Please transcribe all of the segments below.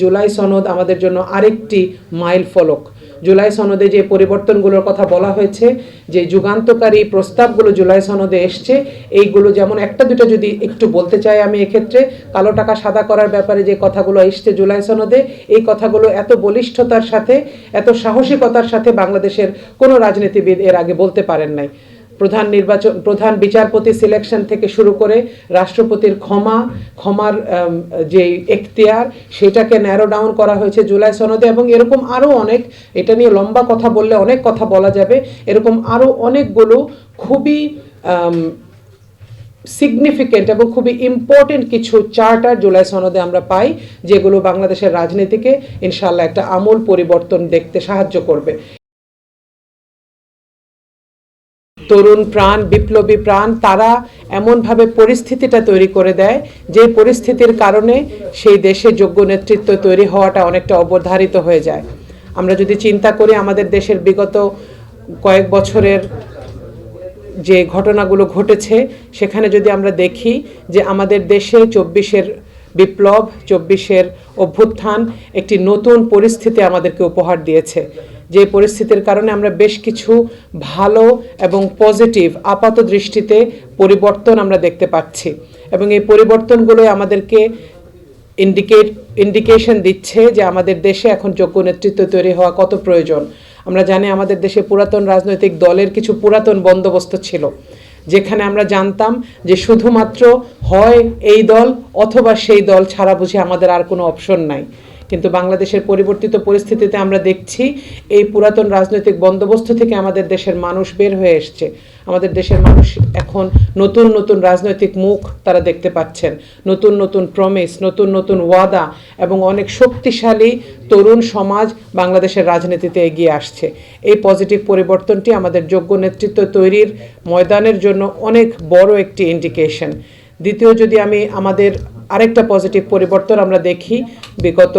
জুলাই সনদ আমাদের জন্য আরেকটি মাইল ফলক। জুলাই সনদে যে পরিবর্তনগুলোর কথা বলা হয়েছে, যে যুগান্তকারী প্রস্তাবগুলো জুলাই সনদে এসছে, এইগুলো যেমন একটা দুটো যদি একটু বলতে চাই আমি, এক্ষেত্রে কালো টাকা সাদা করার ব্যাপারে যে কথাগুলো এসছে জুলাই সনদে, এই কথাগুলো এত বলিষ্ঠতার সাথে, এত সাহসিকতার সাথে বাংলাদেশের কোনো রাজনীতিবিদ এর আগে বলতে পারেন নাই। প্রধান বিচারপতি সিলেকশন থেকে শুরু করে রাষ্ট্রপতির ক্ষমার যে এখতিয়ার, সেটাকে ন্যারো ডাউন করা হয়েছে জুলাই সনদে। এবং এরকম আরও অনেক, এটা নিয়ে লম্বা কথা বললে অনেক কথা বলা যাবে, এরকম আরও অনেকগুলো খুবই সিগনিফিকেন্ট এবং খুবই ইম্পর্টেন্ট কিছু চার্টার জুলাই সনদে আমরা পাই, যেগুলো বাংলাদেশের রাজনীতিকে ইনশাআল্লাহ একটা আমূল পরিবর্তন দেখতে সাহায্য করবে। তরুণ প্রাণ, বিপ্লবী প্রাণ, তারা এমনভাবে পরিস্থিতিটা তৈরি করে দেয় যে পরিস্থিতির কারণে সেই দেশে যোগ্য নেতৃত্ব তৈরি হওয়াটা অনেকটা অবধারিত হয়ে যায়। আমরা যদি চিন্তা করি আমাদের দেশের বিগত কয়েক বছরের যে ঘটনাগুলো ঘটেছে, সেখানে যদি আমরা দেখি যে আমাদের দেশে 24-এর বিপ্লব, 24-এর অভ্যুত্থান একটি নতুন পরিস্থিতি আমাদেরকে উপহার দিয়েছে, যে পরিস্থিতির কারণে আমরা বেশ কিছু ভালো এবং পজিটিভ আপাত দৃষ্টিতে পরিবর্তন আমরা দেখতে পাচ্ছি। এবং এই পরিবর্তনগুলোই আমাদেরকে ইন্ডিকেশন দিচ্ছে যে আমাদের দেশে এখন যোগ্য নেতৃত্ব তৈরি হওয়া কত প্রয়োজন। আমরা জানি আমাদের দেশে পুরাতন রাজনৈতিক দলের কিছু পুরাতন বন্দোবস্ত ছিল, যেখানে আমরা জানতাম যে শুধুমাত্র হয় এই দল অথবা সেই দল ছাড়া বুঝি আমাদের আর কোনো অপশন নাই। কিন্তু বাংলাদেশের পরিবর্তিত পরিস্থিতিতে আমরা দেখছি এই পুরাতন রাজনৈতিক বন্দোবস্ত থেকে আমাদের দেশের মানুষ বের হয়ে এসছে। আমাদের দেশের মানুষ এখন নতুন নতুন রাজনৈতিক মুখ তারা দেখতে পাচ্ছেন, নতুন নতুন প্রমিস, নতুন নতুন ওয়াদা, এবং অনেক শক্তিশালী তরুণ সমাজ বাংলাদেশের রাজনীতিতে এগিয়ে আসছে। এই পজিটিভ পরিবর্তনটি আমাদের যোগ্য নেতৃত্ব তৈরির ময়দানের জন্য অনেক বড় একটি ইন্ডিকেশন। দ্বিতীয়, যদি আমি আমাদের আরেকটা পজিটিভ পরিবর্তন আমরা দেখি বিগত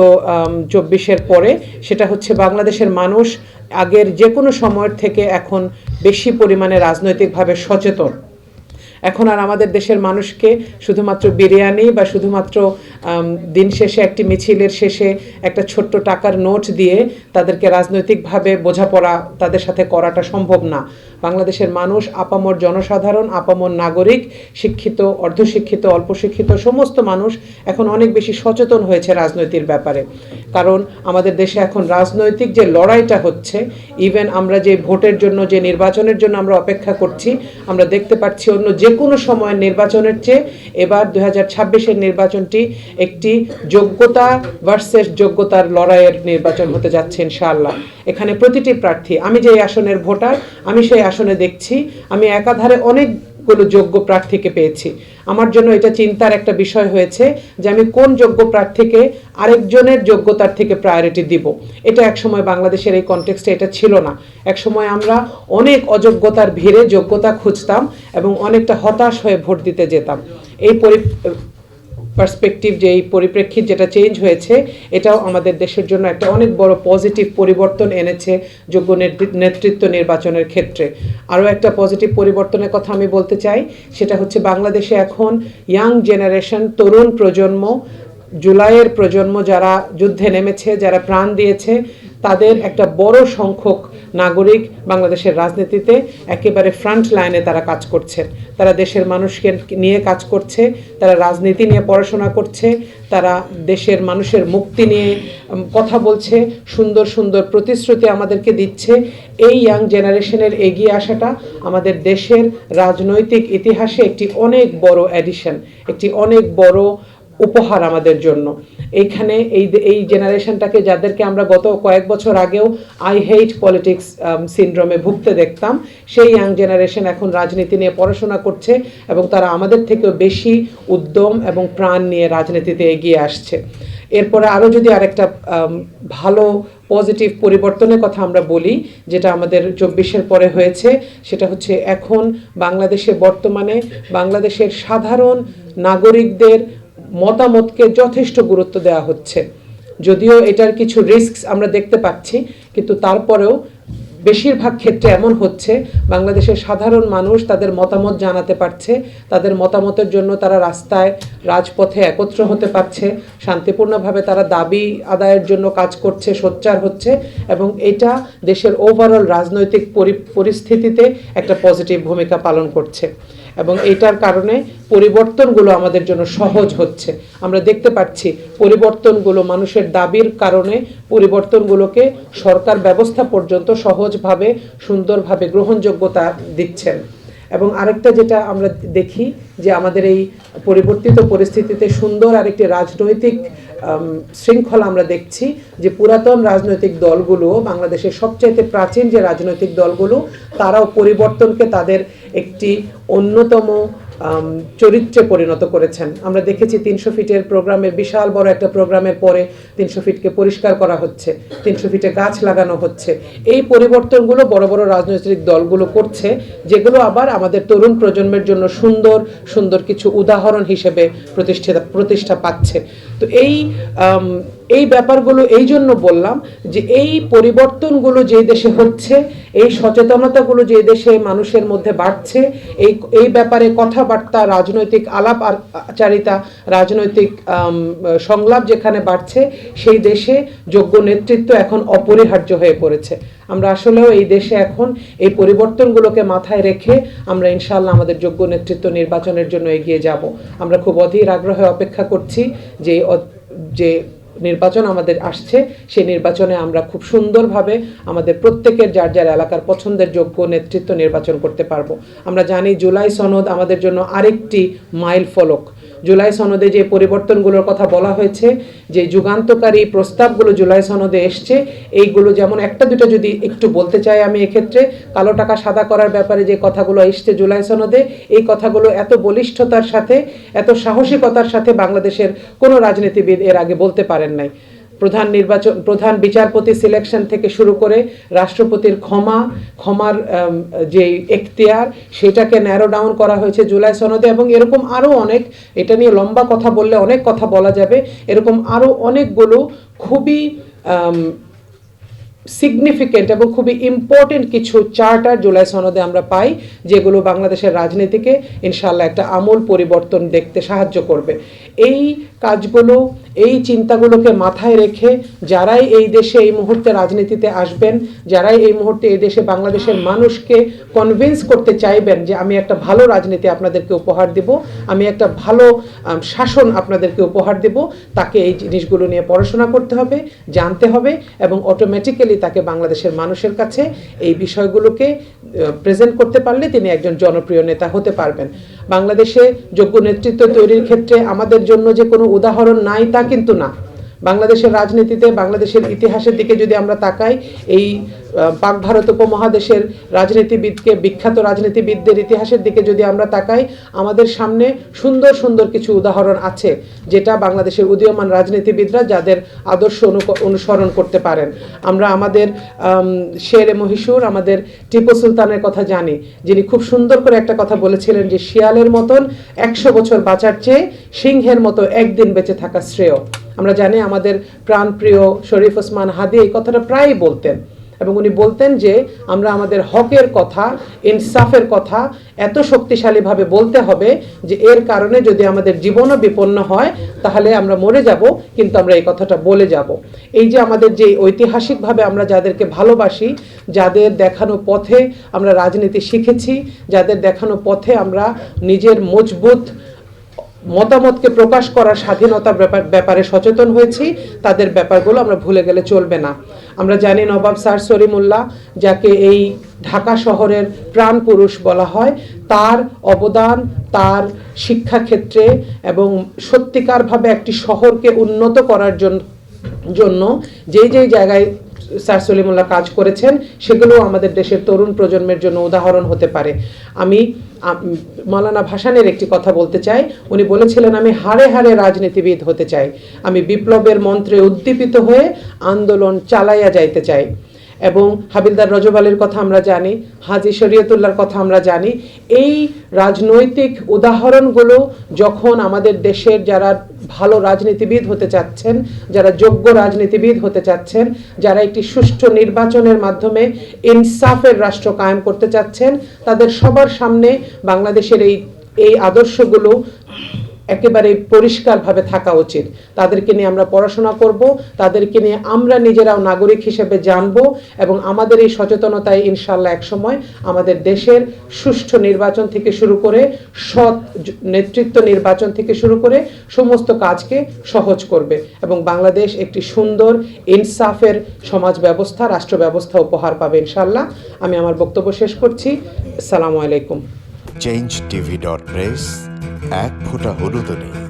24-এর পরে, সেটা হচ্ছে বাংলাদেশের মানুষ আগের যে কোনো সময়ের থেকে এখন বেশি পরিমাণে রাজনৈতিকভাবে সচেতন। এখন আর আমাদের দেশের মানুষকে শুধুমাত্র বিরিয়ানি বা শুধুমাত্র দিন শেষে একটি মিছিলের শেষে একটা ছোট্ট টাকার নোট দিয়ে তাদেরকে রাজনৈতিকভাবে বোঝাপড়া তাদের সাথে করাটা সম্ভব না। বাংলাদেশের মানুষ, আপামর জনসাধারণ, আপামর নাগরিক, শিক্ষিত, অর্ধশিক্ষিত, অল্প শিক্ষিত সমস্ত মানুষ এখন অনেক বেশি সচেতন হয়েছে রাজনীতির ব্যাপারে। কারণ আমাদের দেশে এখন রাজনৈতিক যে লড়াইটা হচ্ছে, ইভেন আমরা যে ভোটের জন্য, যে নির্বাচনের জন্য আমরা অপেক্ষা করছি, আমরা দেখতে পাচ্ছি অন্য যে কোনো সময়ের নির্বাচনের চেয়ে এবার 2026-এর নির্বাচনটি একটি যোগ্যতা ভার্সেস যোগ্যতার লড়াইয়ের নির্বাচন হতে যাচ্ছে ইনশাআল্লাহ। এখানে প্রতিটি প্রার্থী, আমি যে আসনের ভোটার, আমি সেই আসনে দেখছি আমি একাধারে অনেকগুলো যোগ্য প্রার্থীকে পেয়েছি। আমার জন্য এটা চিন্তার একটা বিষয় হয়েছে যে আমি কোন যোগ্য প্রার্থীকে আরেকজনের যোগ্যতার থেকে প্রায়োরিটি দিব। এটা একসময় বাংলাদেশের এই কনটেক্সটে এটা ছিল না। একসময় আমরা অনেক অযোগ্যতার ভিড়ে যোগ্যতা খুঁজতাম এবং অনেকটা হতাশ হয়ে ভোট দিতে যেতাম। এই পার্সপেক্টিভ, যে এই পরিপ্রেক্ষিত যেটা চেঞ্জ হয়েছে, এটাও আমাদের দেশের জন্য একটা অনেক বড় পজিটিভ পরিবর্তন এনেছে যোগ্য নেতৃত্ব নির্বাচনের ক্ষেত্রে। আরও একটা পজিটিভ পরিবর্তনের কথা আমি বলতে চাই, সেটা হচ্ছে বাংলাদেশে এখন ইয়াং জেনারেশন, তরুণ প্রজন্ম, জুলাইয়ের প্রজন্ম যারা যুদ্ধে নেমেছে, যারা প্রাণ দিয়েছে, তাদের একটা বড় সংখ্যক নাগরিক বাংলাদেশের রাজনীতিতে একেবারে ফ্রন্ট লাইনে তারা কাজ করছেন। তারা দেশের মানুষকে নিয়ে কাজ করছে, তারা রাজনীতি নিয়ে পড়াশোনা করছে, তারা দেশের মানুষের মুক্তি নিয়ে কথা বলছে, সুন্দর সুন্দর প্রতিশ্রুতি আমাদেরকে দিচ্ছে। এই ইয়াং জেনারেশনের এগিয়ে আসাটা আমাদের দেশের রাজনৈতিক ইতিহাসে একটি অনেক বড় অ্যাডিশন, একটি অনেক বড় উপহার আমাদের জন্য। এইখানে এই জেনারেশনটাকে, যাদেরকে আমরা গত কয়েক বছর আগেও আই হেট পলিটিক্স সিনড্রোমে ভুগতে দেখতাম, সেই ইয়াং জেনারেশন এখন রাজনীতি নিয়ে পড়াশোনা করছে এবং তারা আমাদের থেকেও বেশি উদ্যম এবং প্রাণ নিয়ে রাজনীতিতে এগিয়ে আসছে। এরপরে আরও যদি আরেকটা ভালো পজিটিভ পরিবর্তনের কথা আমরা বলি, যেটা আমাদের 24-এর পরে হয়েছে, সেটা হচ্ছে এখন বাংলাদেশে বর্তমানে বাংলাদেশের সাধারণ নাগরিকদের মতামতকে যথেষ্ট গুরুত্ব দেওয়া হচ্ছে। যদিও এটার কিছু রিস্কস আমরা দেখতে পাচ্ছি, কিন্তু তারপরেও বেশিরভাগ ক্ষেত্রে এমন হচ্ছে বাংলাদেশের সাধারণ মানুষ তাদের মতামত জানাতে পারছে, তাদের মতামতের জন্য তারা রাস্তায় রাজপথে একত্র হতে পারছে, শান্তিপূর্ণভাবে তারা দাবি আদায়ের জন্য কাজ করছে, সোচ্চার হচ্ছে, এবং এটা দেশের ওভারঅল রাজনৈতিক পরিস্থিতিতে একটা পজিটিভ ভূমিকা পালন করছে। এবং এটার কারণে পরিবর্তনগুলো আমাদের জন্য সহজ হচ্ছে। আমরা দেখতে পাচ্ছি পরিবর্তনগুলো মানুষের দাবির কারণে পরিবর্তনগুলোকে সরকার ব্যবস্থা পর্যন্ত সহজভাবে সুন্দরভাবে গ্রহণযোগ্যতা দিচ্ছেন। এবং আরেকটা যেটা আমরা দেখি যে আমাদের এই পরিবর্তিত পরিস্থিতিতে সুন্দর আরেকটি রাজনৈতিক শৃঙ্খলা আমরা দেখছি যে পুরাতন রাজনৈতিক দলগুলো, বাংলাদেশের সবচাইতে প্রাচীন যে রাজনৈতিক দলগুলো, তারাও পরিবর্তনকে তাদের একটি অন্যতম চরিত্রে পরিণত করেছেন। আমরা দেখেছি 300 ফিটের প্রোগ্রামের, বিশাল বড় একটা প্রোগ্রামের পরে 300 ফিটকে পরিষ্কার করা হচ্ছে, 300 ফিটে গাছ লাগানো হচ্ছে। এই পরিবর্তনগুলো বড় বড় রাজনৈতিক দলগুলো করছে, যেগুলো আবার আমাদের তরুণ প্রজন্মের জন্য সুন্দর সুন্দর কিছু উদাহরণ হিসেবে প্রতিষ্ঠা পাচ্ছে। তো এই ব্যাপারগুলো এই জন্য বললাম যে এই পরিবর্তনগুলো যে দেশে হচ্ছে, এই সচেতনতাগুলো যে দেশে মানুষের মধ্যে বাড়ছে, এই ব্যাপারে কথাবার্তা, রাজনৈতিক আলাপ আচারিতা, রাজনৈতিক সংলাপ যেখানে বাড়ছে, সেই দেশে যোগ্য নেতৃত্ব এখন অপরিহার্য হয়ে পড়েছে। আমরা আসলেও এই দেশে এখন এই পরিবর্তনগুলোকে মাথায় রেখে আমরা ইনশাআল্লাহ আমাদের যোগ্য নেতৃত্ব নির্বাচনের জন্য এগিয়ে যাব। আমরা খুব অধীর আগ্রহে অপেক্ষা করছি যে নির্বাচন আমাদের আসছে, সেই নির্বাচনে আমরা খুব সুন্দরভাবে আমাদের প্রত্যেকের যার যার এলাকার পছন্দের যোগ্য নেতৃত্ব নির্বাচন করতে পারবো। আমরা জানি জুলাই সনদ আমাদের জন্য আরেকটি মাইল ফলক। জুলাই সনদে যে পরিবর্তনগুলোর কথা বলা হয়েছে, যে যুগান্তকারী প্রস্তাবগুলো জুলাই সনদে এসছে, এইগুলো যেমন একটা দুটো যদি একটু বলতে চাই আমি, এক্ষেত্রে কালো টাকা সাদা করার ব্যাপারে যে কথাগুলো এসছে জুলাই সনদে, এই কথাগুলো এত বলিষ্ঠতার সাথে, এত সাহসিকতার সাথে বাংলাদেশের কোনো রাজনীতিবিদ এর আগে বলতে পারেন নাই। প্রধান বিচারপতি সিলেকশন থেকে শুরু করে রাষ্ট্রপতির ক্ষমার যে এখতিয়ার, সেটাকে ন্যারো ডাউন করা হয়েছে জুলাই সনদে। এবং এরকম আরও অনেক, এটা নিয়ে লম্বা কথা বললে অনেক কথা বলা যাবে, এরকম আরও অনেকগুলো খুবই সিগনিফিকেন্ট এবং খুবই ইম্পর্টেন্ট কিছু চার্টার জুলাই সনদে আমরা পাই, যেগুলো বাংলাদেশের রাজনীতিকে ইনশাআল্লাহ একটা আমূল পরিবর্তন দেখতে সাহায্য করবে। এই কাজগুলো, এই চিন্তাগুলোকে মাথায় রেখে যারাই এই দেশে এই মুহূর্তে রাজনীতিতে আসবেন, যারাই এই মুহূর্তে এই দেশে বাংলাদেশের মানুষকে কনভিন্স করতে চাইবেন যে আমি একটা ভালো রাজনীতি আপনাদেরকে উপহার দেব, আমি একটা ভালো শাসন আপনাদেরকে উপহার দেব, তাকে এই জিনিসগুলো নিয়ে পড়াশোনা করতে হবে, জানতে হবে, এবং অটোমেটিক্যালি তাকে বাংলাদেশের মানুষের কাছে এই বিষয়গুলোকে প্রেজেন্ট করতে পারলে তিনি একজন জনপ্রিয় নেতা হতে পারবেন। বাংলাদেশে যোগ্য নেতৃত্ব তৈরির ক্ষেত্রে আমাদের জন্য যে কোনো উদাহরণ নাই তা কিন্তু না। বাংলাদেশের রাজনীতিতে, বাংলাদেশের ইতিহাসের দিকে যদি আমরা তাকাই, এই পাক ভারত উপমহাদেশের রাজনীতিবিদকে, বিখ্যাত রাজনীতিবিদদের ইতিহাসের দিকে যদি আমরা তাকাই, আমাদের সামনে সুন্দর সুন্দর কিছু উদাহরণ আছে, যেটা বাংলাদেশের উদীয়মান রাজনীতিবিদরা যাদের আদর্শ অনুসরণ করতে পারেন। আমরা আমাদের শেরে মহীশূর, আমাদের টিপু সুলতানের কথা জানি, যিনি খুব সুন্দর করে একটা কথা বলেছিলেন যে শিয়ালের মতন 100 বছর বাঁচার চেয়ে সিংহের মতো একদিন বেঁচে থাকা শ্রেয়। আমরা জানি আমাদের প্রাণপ্রিয় শরীফ ওসমান হাদি এই কথাটা প্রায়ই বলতেন, এবং উনি বলতেন যে আমরা আমাদের হকের কথা, ইনসাফের কথা এত শক্তিশালীভাবে বলতে হবে যে এর কারণে যদি আমাদের জীবনও বিপন্ন হয় তাহলে আমরা মরে যাব, কিন্তু আমরা এই কথাটা বলে যাব। এই যে আমাদের যে ঐতিহাসিকভাবে আমরা যাদেরকে ভালোবাসি, যাদের দেখানো পথে আমরা রাজনীতি শিখেছি, যাদের দেখানো পথে আমরা নিজের মজবুত মতামতকে প্রকাশ করার স্বাধীনতার ব্যাপারে সচেতন হয়েছি, তাদের ব্যাপারগুলো আমরা ভুলে গেলে চলবে না। আমরা জানি নবাব স্যার সলিমুল্লাহ, যাকে এই ঢাকা শহরের প্রাণ পুরুষ বলা হয়, তার অবদান, তার শিক্ষাক্ষেত্রে এবং সত্যিকারভাবে একটি শহরকে উন্নত করার জন্য যেই জায়গায় স্যার সলিমুল্লাহ কাজ করেছেন, সেগুলো আমাদের দেশের তরুণ প্রজন্মের জন্য উদাহরণ হতে পারে। আমি মৌলানা ভাসানের একটি কথা বলতে চাই। উনি বলেছিলেন, আমি হাড়ে হাড়ে রাজনীতিবিদ হতে চাই, আমি বিপ্লবের মন্ত্রে উদ্দীপিত হয়ে আন্দোলন চালাইয়া যাইতে চাই। এবং হাবিলদার রজব আলীর কথা আমরা জানি, হাজী শরীয়তুল্লাহর কথা আমরা জানি। এই রাজনৈতিক উদাহরণগুলো যখন আমাদের দেশের যারা ভালো রাজনীতিবিদ হতে চাচ্ছেন, যারা যোগ্য রাজনীতিবিদ হতে চাচ্ছেন, যারা একটি সুষ্ঠু নির্বাচনের মাধ্যমে ইনসাফের রাষ্ট্র কায়েম করতে চাচ্ছেন, তাদের সবার সামনে বাংলাদেশের এই আদর্শগুলো একেবারে পরিষ্কারভাবে থাকা উচিত। তাদেরকে নিয়ে আমরা পড়াশোনা করব, তাদেরকে নিয়ে আমরা নিজেরাও নাগরিক হিসেবে জানব, এবং আমাদের এই সচেতনতায় ইনশাআল্লাহ একসময় আমাদের দেশের সুষ্ঠু নির্বাচন থেকে শুরু করে সৎ নেতৃত্ব নির্বাচন থেকে শুরু করে সমস্ত কাজকে সহজ করবে, এবং বাংলাদেশ একটি সুন্দর ইনসাফের সমাজ ব্যবস্থা, রাষ্ট্র ব্যবস্থা উপহার পাবে ইনশাআল্লাহ। আমি আমার বক্তব্য শেষ করছি। আসসালামু আলাইকুম। changetv.press, এক ফোঁটা হলুদও নেই।